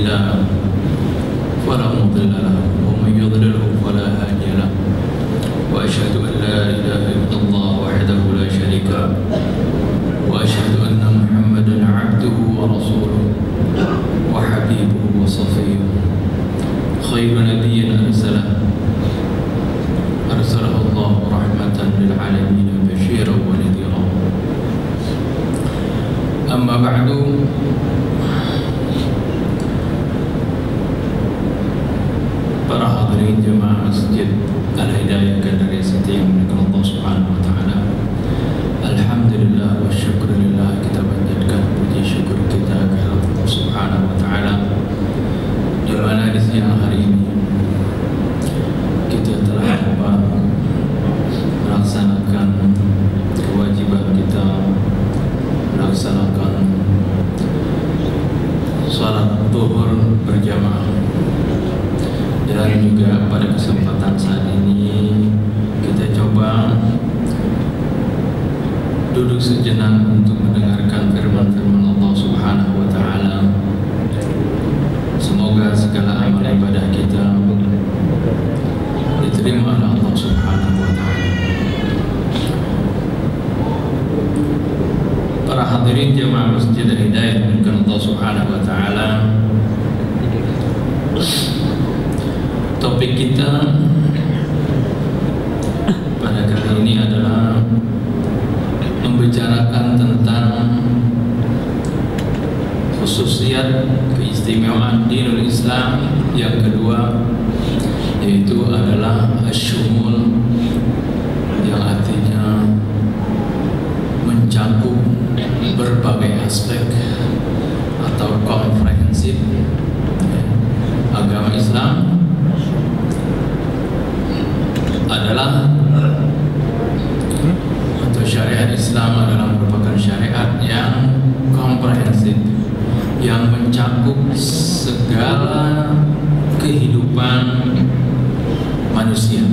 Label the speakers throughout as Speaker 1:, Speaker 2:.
Speaker 1: الله فلا مضل له ومن يضلله فلا هادي له وأشهد أن لا إله إلا الله وحده لا شريك له وأشهد أن محمدا عبده ورسوله وحبيبه وصفيه خير نبي أرسله الله رحمة للعالمين بشيرا ونذيرا. أما بعد، para hadirin jemaah Masjid Al-Hidayah Gandaria City yang dimuliakan Allah Subhanahu wa taala. Alhamdulillah wa syukurillah, kita panjatkan puji syukur kita kepada Allah Subhanahu wa taala, di mana di siang hari ini kita telah dapat melaksanakan kewajiban kita, melaksanakan salat zuhur berjamaah. Dan juga pada kesempatan saat ini kita coba duduk sejenak untuk mendengarkan firman-firman Allah Subhanahu wa taala. Semoga segala amal ibadah kita diterima oleh Allah Subhanahu wa taala. Para hadirin jemaah Masjid Al-Hidayah yang Allah Subhanahu wa taala, topik kita pada kali ini adalah membicarakan tentang khususiat keistimewaan dinul Islam yang kedua, yaitu adalah asyumul, yang artinya mencakup berbagai aspek atau komprehensif agama Islam. Adalah atau syariat Islam adalah merupakan syariat yang komprehensif, yang mencakup segala kehidupan manusia.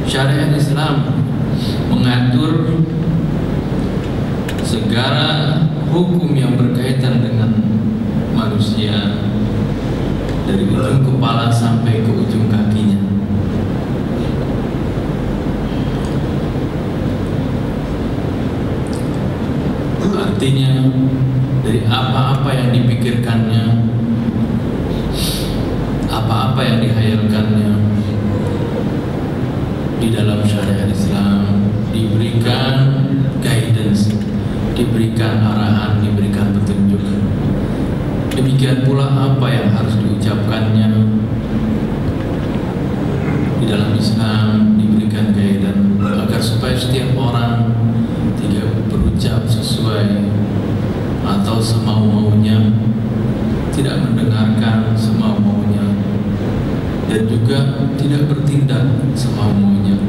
Speaker 1: Syariat Islam mengatur segala hukum yang berkaitan dengan manusia, dari ujung kepala sampai ke ujung kakinya. Artinya dari apa-apa yang dipikirkannya, apa-apa yang dihayalkannya, di dalam syariat Islam diberikan guidance, diberikan arahan, diberikan petunjuk. Demikian pula apa yang harus diucapkannya di dalam Islam diberikan guidance, agar supaya setiap orang tidak berucap sesuai atau semau-maunya, tidak mendengarkan semau-maunya, dan juga tidak bertindak semau-maunya.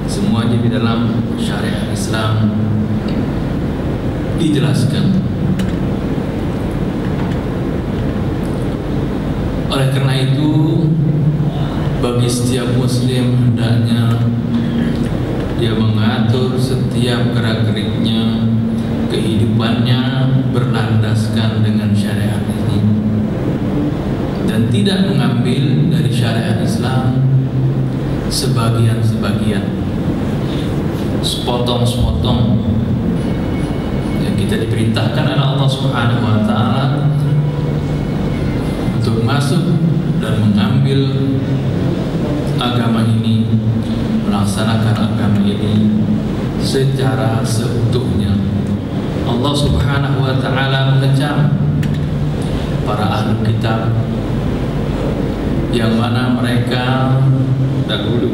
Speaker 1: Semuanya di dalam syariat Islam dijelaskan. Oleh karena itu, bagi setiap muslim hendaknya dia mengatur setiap gerak-geriknya, kehidupannya berlandaskan dengan syariat ini, dan tidak mengambil dari syariat Islam sebagian-sebagian, sepotong-sepotong yang kita diperintahkan oleh Allah Subhanahu wa taala untuk masuk dan mengambil agama ini, melaksanakan agama ini secara seutuhnya. Allah Subhanahu wa taala mengecam para ahli kitab yang mana mereka dahulu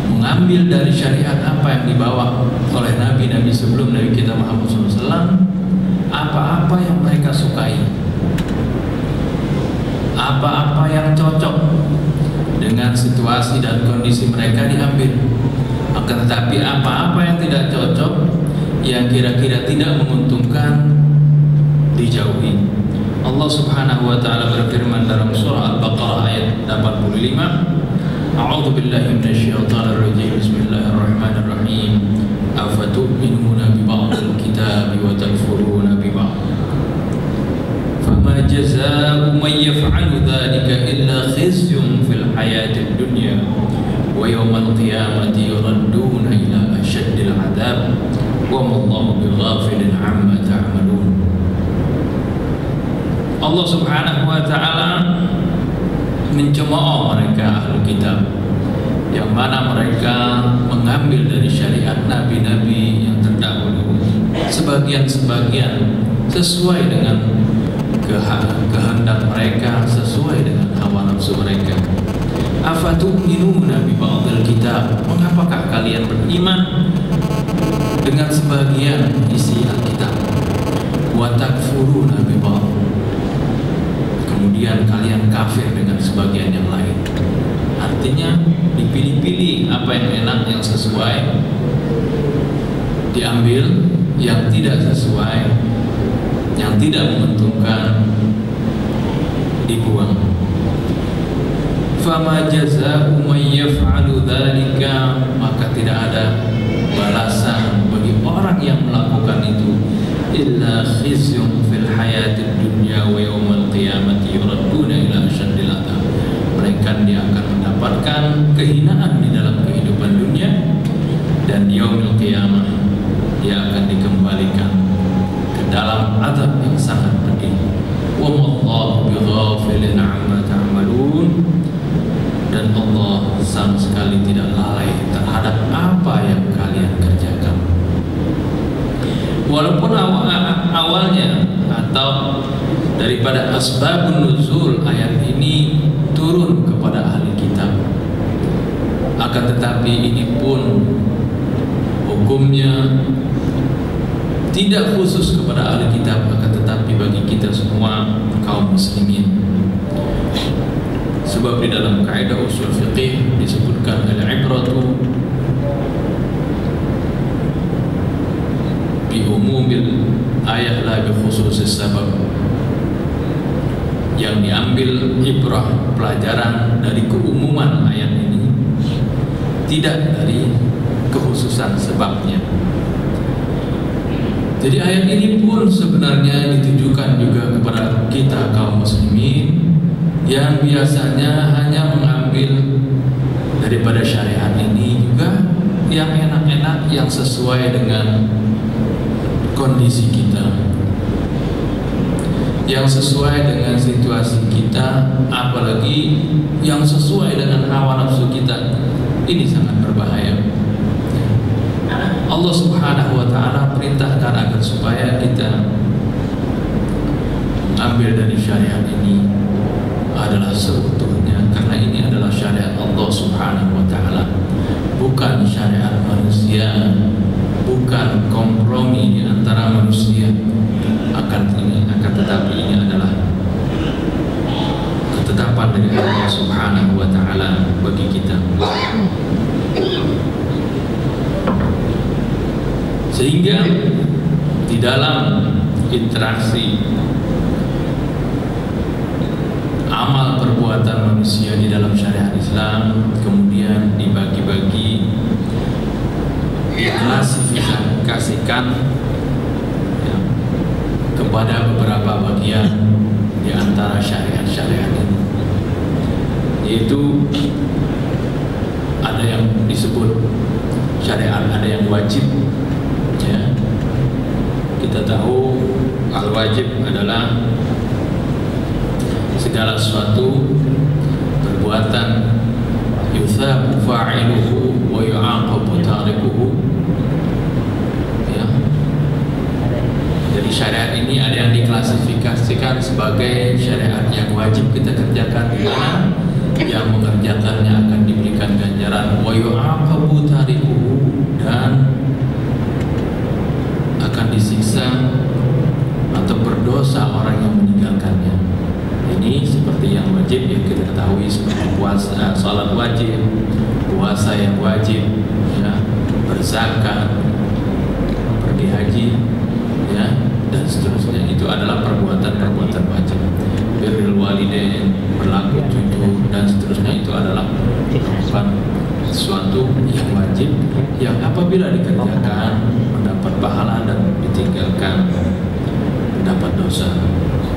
Speaker 1: mengambil dari syariat apa yang dibawa oleh nabi-nabi sebelum Nabi kita Muhammad SAW, apa-apa yang mereka sukai, apa-apa yang cocok dengan situasi dan kondisi mereka diambil. Akan tetapi apa-apa yang tidak cocok, yang kira-kira tidak menguntungkan, dijauhi. Allah Subhanahu wa taala berfirman dalam surah Al-Baqarah ayat 85, A'udzu billahi minasyaitonir rajim. Bismillahirrahmanirrahim. Afatu'minuna bi ba'dil kitabi may yaf'alu dzalika illa khizyun fil hayatid dunya wa yawmal qiyamati yuradduna ila asyaddil 'adzab wa mallahu bighafilin 'amma ta'malun. Allah Subhanahu wa taala mencemooh mereka ahli kitab, yang mana mereka mengambil dari syariat nabi-nabi yang terdahulu sebagian-sebagian sesuai dengan kehendak mereka, sesuai dengan hawa nafsu mereka. Afatu'minuna bi ba'dil kitab, mengapakah kalian beriman dengan sebagian isi Alkitab? Wa takfuruna bi ba'd, kemudian kalian kafir dengan sebagian yang lain. Artinya dipilih-pilih, apa yang enak, yang sesuai diambil, yang tidak sesuai, yang tidak menguntungkan dibuang. Fama jazaa'u may yaf'alu dzalika, maka tidak ada balasan bagi orang yang melakukan itu illa khizyun fil hayatid dunya wa yawmal qiyamati yuradduna ila asyaddil 'adzab. Melainkan dia akan mendapatkan kehinaan di dalam kehidupan dunia, dan di yaumil qiyamah dia akan dikembalikan ke dalam azab yang sangat pedih. Wa mallahu bighafilin 'amma ta'malun, dan Allah sama sekali tidak lalai terhadap apa yang kalian kerjakan. Walaupun awalnya atau daripada asbabun nuzul ayat ini turun kepada ahli kitab, akan tetapi ini pun hukumnya tidak khusus kepada ahli kitab, akan tetapi bagi kita semua kaum muslimin. Sebab di dalam kaidah usul fiqih disebutkan al-ibratu bi umumil ayat la bi khususis sabab. Yang diambil ibrah, pelajaran dari keumuman ayat ini, tidak dari kekhususan sebabnya. Jadi ayat ini pun sebenarnya ditujukan juga kepada kita kaum muslimin yang biasanya hanya mengambil daripada syariat ini juga yang enak-enak, yang sesuai dengan kondisi kita, yang sesuai dengan situasi kita, apalagi yang sesuai dengan hawa nafsu kita. Ini sangat berbahaya. Allah Subhanahu wa ta'ala perintahkan agar supaya kita mengambil dari syariat ini adalah seutuhnya, karena ini adalah syariat Allah Subhanahu wa ta'ala, bukan syariat manusia, bukan kompromi di antara manusia. Akan tetapi ini adalah ketetapan dari Allah Subhanahu wa ta'ala bagi kita. Sehingga di dalam interaksi amal perbuatan manusia di dalam syariat Islam kemudian dibagi-bagi, diklasifikasikan ya, kepada beberapa bagian di antara syariat-syariat ini, yaitu ada yang disebut syariat, ada yang wajib. Ya, kita tahu al-wajib adalah segala sesuatu perbuatan yuthabu fa'iluhu wa yu'aqabu tarikuhu. Ya. Jadi syariat ini ada yang diklasifikasikan sebagai syariat yang wajib kita kerjakan, di mana yang mengerjakannya akan diberikan ganjaran, wa yu'aqabu tarikuhu, dan akan disiksa atau berdosa orang yang meninggalkannya. Ini seperti yang wajib yang kita ketahui, seperti puasa, salat wajib, puasa yang wajib, ya, berzakat, pergi haji, ya, dan seterusnya. Itu adalah perbuatan-perbuatan wajib. Birrul walidain, berlaku cucu, dan seterusnya. Itu adalah merupakan sesuatu yang wajib, yang apabila dikerjakan mendapat pahala dan ditinggalkan mendapat dosa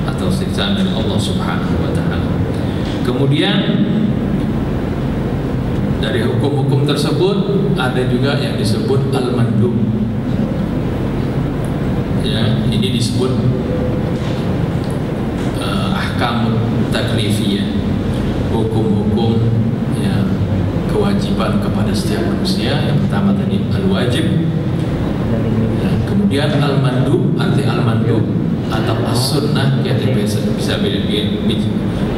Speaker 1: atau siksa. siksaan dari Allah Subhanahu wa taala. Kemudian dari hukum-hukum tersebut ada juga yang disebut al-mandub. Ya, ini disebut ahkam taklifiyah, hukum-hukum ya kewajiban kepada setiap manusia. Yang pertama tadi al-wajib, ya, kemudian al-mandub, arti al-mandub atau as-sunnah, kita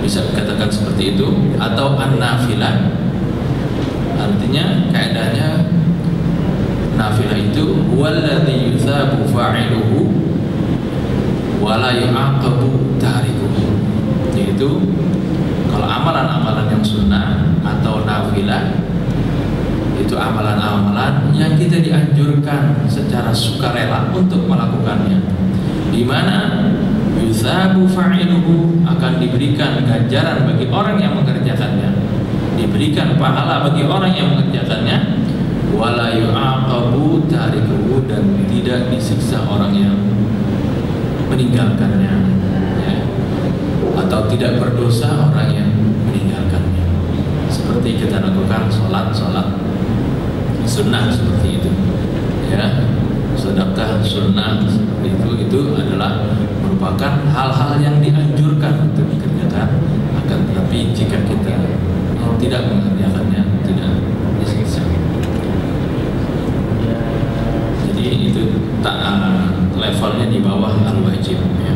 Speaker 1: bisa katakan seperti itu, atau an-nafilah. Artinya kaidahnya nafilah itu walladzi yutsabu fa'iluhu wa la yu'aqabu tarikuhu. Yaitu kalau amalan-amalan yang sunnah atau nafilah itu amalan-amalan yang kita dianjurkan secara sukarela untuk melakukannya, di mana yutsabu fa'iluhu akan diberikan ganjaran bagi orang yang mengerjakannya, diberikan pahala bagi orang yang mengerjakannya, wala yu'aqabu tarikuhu, dan tidak disiksa orang yang meninggalkannya, ya, atau tidak berdosa orang yang meninggalkannya. Seperti kita lakukan sholat sunnah seperti itu, ya, sedekah sunnah seperti itu adalah merupakan hal-hal yang dianjurkan untuk dikerjakan, akan tetapi jika kita tidak mengerjakannya tidak disiksa. Jadi itu levelnya di bawah al-wajib, ya.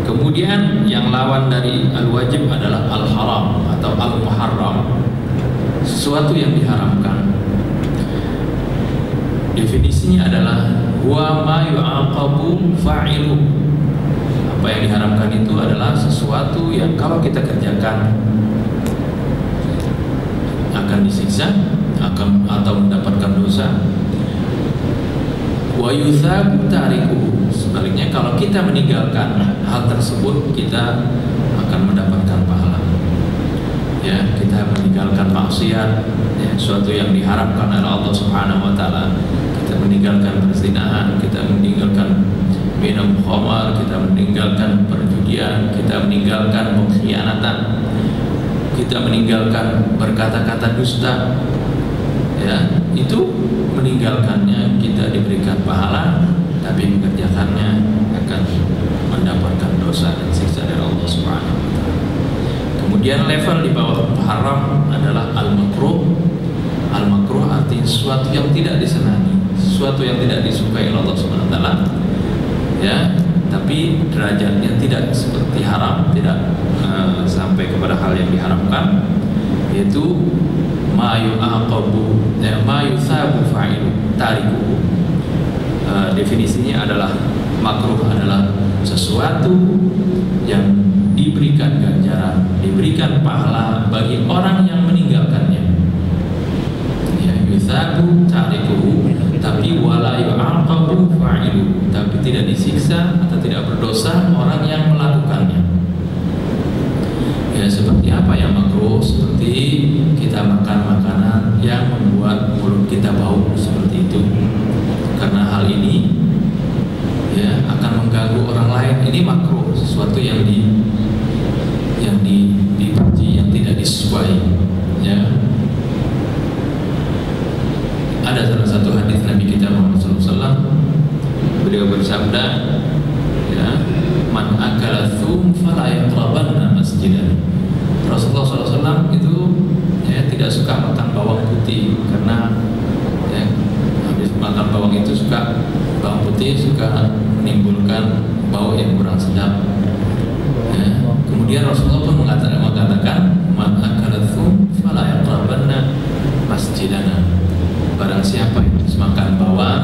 Speaker 1: Kemudian yang lawan dari al-wajib adalah al-haram atau al-muharram, sesuatu yang diharamkan. Definisinya adalah huwa ma yu'aqabu fa'ilu. Apa yang diharamkan itu adalah sesuatu yang kalau kita kerjakan akan disiksa, atau mendapatkan dosa. Wa yutsabu tarikuhu, sebaliknya kalau kita meninggalkan hal tersebut kita akan mendapatkan pahala. Ya, kita meninggalkan maksiat, ya, sesuatu yang diharamkan oleh Allah Subhanahu wa taala. Kita meninggalkan perzinahan, kita meninggalkan minum khamar, kita meninggalkan perjudian, kita meninggalkan pengkhianatan, kita meninggalkan berkata-kata dusta, ya, itu meninggalkannya kita diberikan pahala, tapi mengerjakannya akan mendapatkan dosa dan siksa dari Allah Subhanahu wa taala. Kemudian level di bawah haram adalah al-makruh. Al-makruh artinya sesuatu yang tidak disenangi, sesuatu yang tidak disukai oleh Allah Subhanahu wa taala, ya, tapi derajatnya tidak seperti haram, tidak sampai kepada hal yang diharamkan, yaitu ma yu'aqabu, ma yutsabu fa'ilu tarikuhu. Definisinya adalah makruh adalah sesuatu yang diberikan ganjaran, diberikan pahala bagi orang yang meninggalkannya, ya, yutsabu tarikuhu, tapi wala yu'aqabu fa'ilu, tapi tidak disiksa atau tidak berdosa orang yang melakukannya. Ya, seperti apa yang makruh? Seperti kita makan makanan yang membuat mulut kita bau, seperti itu. Karena hal ini, ya, akan mengganggu orang lain. Ini makruh, sesuatu yang dibenci, yang tidak disukai, ya. Ada salah satu hadis Nabi kita Muhammad SAW, beliau bersabda, ya, man akala thum fala yaqrabanna masjidan. Rasulullah SAW itu, ya, tidak suka makan bawang putih, karena, ya, habis makan bawang itu bawang putih suka menimbulkan bau yang kurang sedap, ya. Kemudian Rasulullah pun mengatakan man akala thum fala yaqrabanna masjidana. Barang siapa yang makan bawang,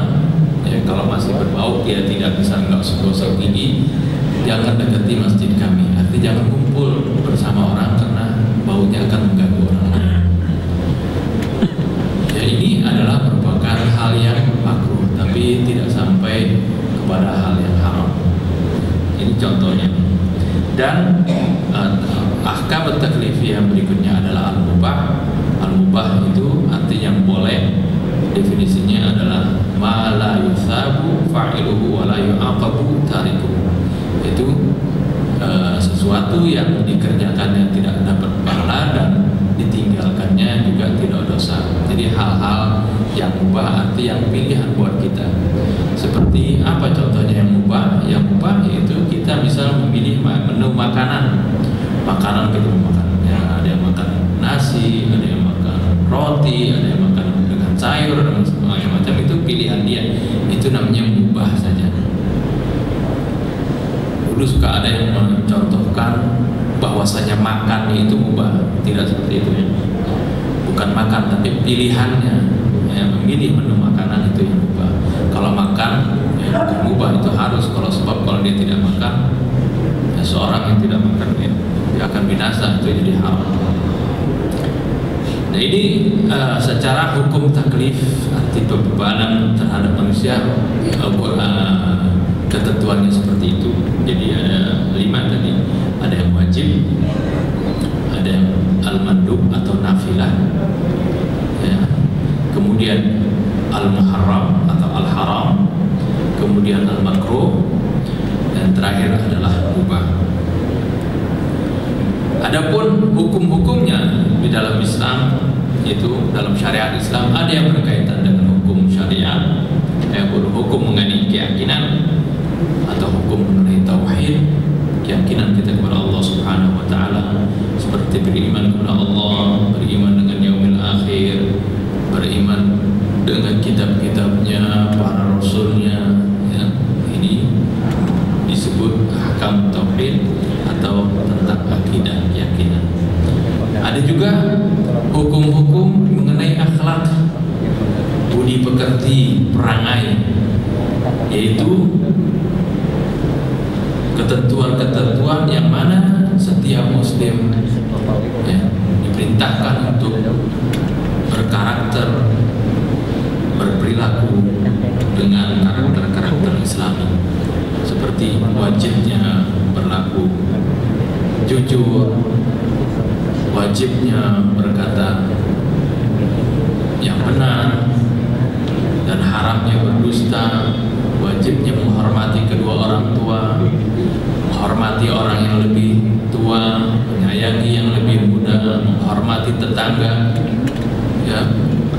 Speaker 1: ya, kalau masih berbau, dia tidak bisa gosok gigi, jangan dekati masjid kami. Artinya jangan kumpul bersama orang karena baunya akan mengganggu orang lain. Ya, ini adalah merupakan hal yang makruh, tapi tidak sampai kepada hal yang haram. Ini contohnya. Dan ahkam taklifiyah yang berikutnya adalah al-mubah. Al-mubah itu artinya boleh. Definisinya adalah ma la yutsabu fa'iluhu wa la yu'aqabu tarikuhu. Itu sesuatu sesuatu yang dikerjakannya tidak dapat pahala dan ditinggalkannya juga tidak dosa. Jadi hal-hal yang mubah arti yang pilihan buat kita. Seperti apa contohnya yang mubah? Yang mubah yaitu kita misal memilih menu makanan. Makanan kita makan, ya, ada yang makan nasi, ada yang makan roti, ada yang makan dengan sayur dan macam-macam. Itu pilihan dia. Itu namanya mubah saja. Dulu suka ada yang mencontohkan bahwasanya makan itu mubah. Tidak seperti itu ya. Bukan makan tapi pilihannya, ya, memilih menu makanan itu yang mubah. Kalau makan ya bukan mubah, itu harus. Kalau dia tidak makan, ya, seorang yang tidak makan ya, dia akan binasa, itu jadi haram. Nah ini secara hukum taklif, arti bebanan terhadap manusia, ketentuannya seperti itu. Jadi ada 5 tadi. Ada yang wajib, ada yang al-mandub atau nafilah, ya. Kemudian al-muharram atau al-haram, kemudian al-makruh, dan terakhir adalah mubah. Adapun hukum-hukumnya di dalam Islam, itu dalam syariat Islam ada yang berkaitan dengan hukum syariat, hukum mengenai keyakinan atau hukum mengenai tauhid, keyakinan kita kepada Allah Subhanahu wa taala, seperti beriman kepada Allah, beriman dengan yaumil akhir, beriman dengan kitab-kitabnya, para rasulnya, ya. Ini disebut ahkam tauhid atau tentang akidah, keyakinan. Ada juga hukum-hukum mengenai akhlak, budi pekerti, perangai, yaitu ketentuan-ketentuan yang mana setiap muslim ya, diperintahkan untuk berkarakter, berperilaku dengan karakter-karakter Islami, seperti wajibnya berlaku jujur, wajibnya berkata yang benar, dan haramnya berdusta, wajibnya menghormati kedua orang tua, menghormati orang yang lebih tua, menyayangi yang lebih muda, menghormati tetangga, ya.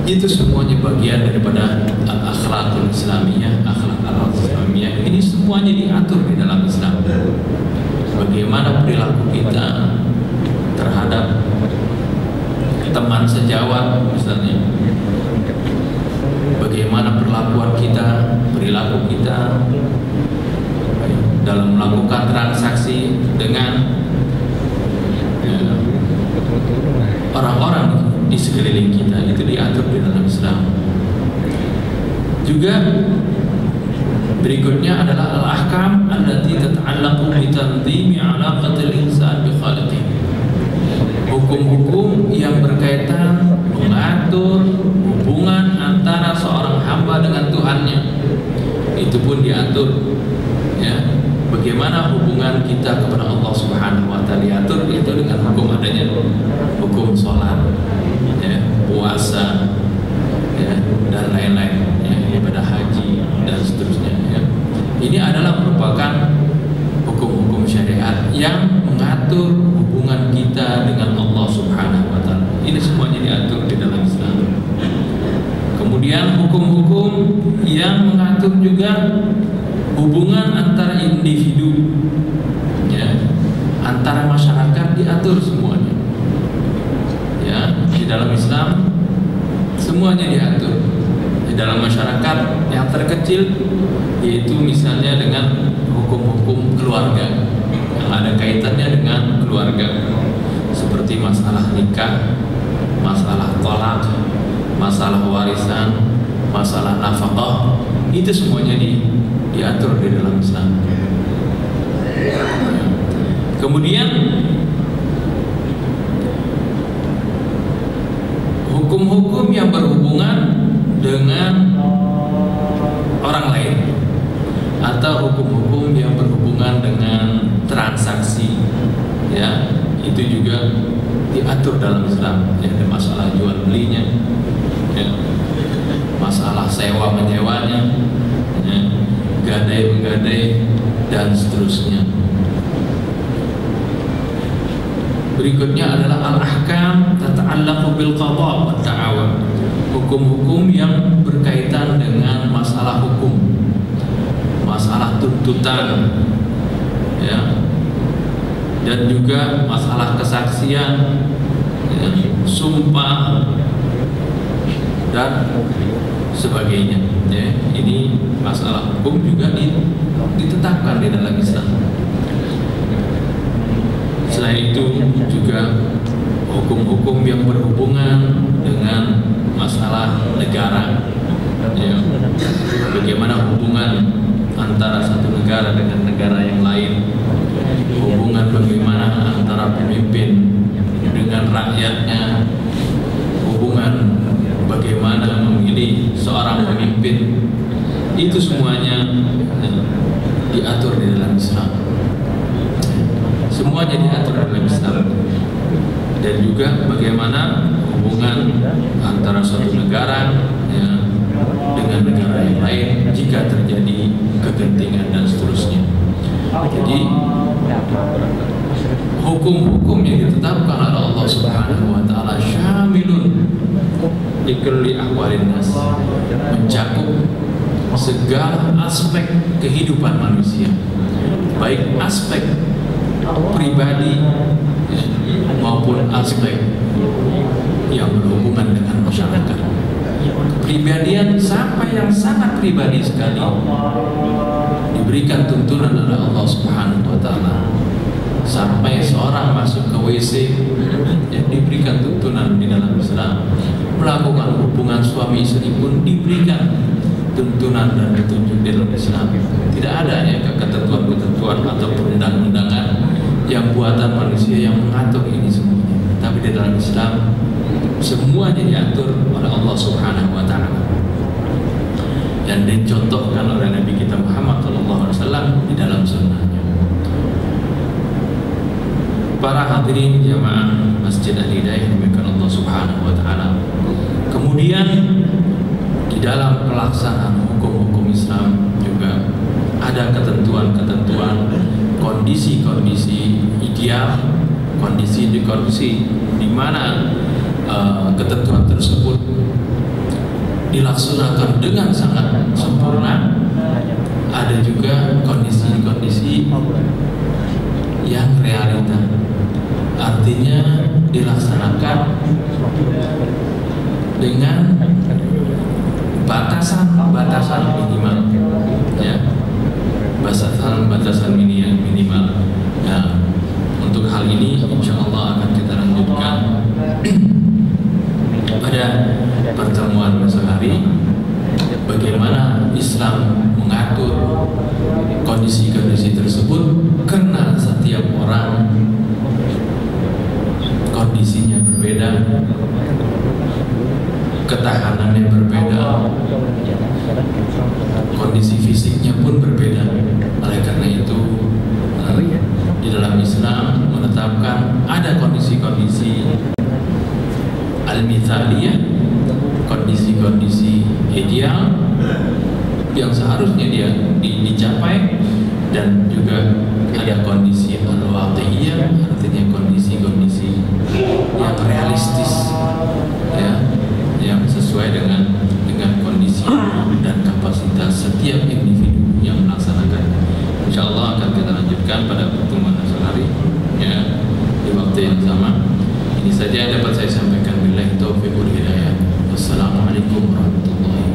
Speaker 1: Itu semuanya bagian daripada akhlakul Islamiyah, akhlak al-Islamiyah. Ini semuanya diatur di dalam Islam. Bagaimana perilaku kita terhadap teman sejawat misalnya, bagaimana perlakuan kita, perilaku kita dalam melakukan transaksi dengan orang-orang di sekeliling kita, itu diatur di dalam Islam. Juga berikutnya adalah al-ahkam allati tata'allaqu bi tanzimi 'alaqatil insan bi khaliqih. Hukum-hukum yang berkaitan mengatur hubungan antara seorang hamba dengan Tuhannya, itu pun diatur, ya. Bagaimana hubungan kita kepada Allah Subhanahu wa taala diatur, itu dengan hukum adanya hukum sholat, ya, puasa, ya, dan lain-lain, ya, ibadah haji dan seterusnya, ya. Ini adalah merupakan hukum-hukum syariat yang mengatur hubungan kita dengan Allah Subhanahu wa taala. Ini semuanya diatur di dalam Islam. Kemudian hukum-hukum yang mengatur juga hubungan antara individu, ya, antara masyarakat, diatur semuanya, ya. Di dalam Islam semuanya diatur. Di dalam masyarakat yang terkecil, yaitu misalnya dengan hukum-hukum keluarga yang ada kaitannya dengan keluarga, seperti masalah nikah, masalah tolak, masalah warisan, masalah nafkah, itu semuanya diatur di dalam Islam. Kemudian hukum-hukum yang berhubungan dengan orang lain, atau hukum-hukum yang berhubungan dengan transaksi, ya, itu juga diatur dalam Islam, ya. Ada masalah jual belinya, ya, masalah sewa menyewanya, ya, gadai menggadai dan seterusnya. Berikutnya adalah al-ahkam tata'allaqu bil qada' wa ta'awun. Hukum-hukum yang berkaitan dengan masalah hukum, masalah tuntutan, ya, dan juga masalah kesaksian, ya, sumpah dan sebagainya. Ya, ini masalah hukum juga ditetapkan di dalam Islam. Selain itu juga hukum-hukum yang berhubungan dengan masalah negara, ya, bagaimana hubungan antara satu negara dengan negara yang lain, hubungan bagaimana antara pemimpin dengan rakyatnya, hubungan bagaimana memilih seorang pemimpin, itu semuanya diatur di dalam Islam. Semuanya diatur dalam Islam. Dan juga bagaimana hubungan antara suatu negara, ya, dengan negara yang lain jika terjadi kegentingan dan seterusnya. Jadi hukum-hukum yang ditetapkan oleh Allah Subhanahu wa taala syamilun likulli ahwalin nas, mencakup segala aspek kehidupan manusia, baik aspek pribadi maupun aspek yang berhubungan dengan masyarakat. Kepribadian sampai yang sangat pribadi sekali diberikan tuntunan oleh Allah Subhanahu wa taala. Sampai seorang masuk ke WC yang diberikan tuntunan di dalam Islam. Melakukan hubungan suami istri pun diberikan tuntunan dan petunjuk di dalam Islam. Tidak ada ya ketentuan-ketentuan atau perundang-undangan yang buatan manusia yang mengatur ini semuanya. Tapi di dalam Islam semuanya diatur oleh Allah Subhanahu wa taala. Dan dicontohkan oleh Nabi kita Muhammad SAW di dalam sunnahnya. Para hadirin jamaah Masjid Al-Hidayah dimuliakan Allah Subhanahu wa taala. Kemudian di dalam pelaksanaan hukum-hukum Islam juga ada ketentuan-ketentuan, kondisi-kondisi ideal, kondisi di mana ketentuan tersebut dilaksanakan dengan sangat sempurna. Ada juga kondisi-kondisi yang realita, artinya dilaksanakan dengan batasan minimal, ya, batasan minimal. Nah, untuk hal ini insya Allah akan kita lanjutkan pada pertemuan esok hari, bagaimana Islam mengatur kondisi-kondisi tersebut, karena setiap orang kondisinya berbeda, ketahanannya berbeda, kondisi fisiknya pun berbeda. Oleh karena itu di dalam Islam menetapkan ada kondisi-kondisi al-mithaliyah, kondisi-kondisi ideal yang seharusnya dia dicapai, dan juga ada kondisi al-waqi'iyah, artinya kondisi-kondisi yang realistis, ya, yang sesuai dengan kondisi dan kapasitas setiap individu yang melaksanakannya. Insya Allah akan kita lanjutkan pada pertemuan esok hari, ya, di waktu yang sama. Ini saja yang dapat saya sampaikan. Billahi taufiq wal hidayah. Wassalamualaikum warahmatullahi wabarakatuh.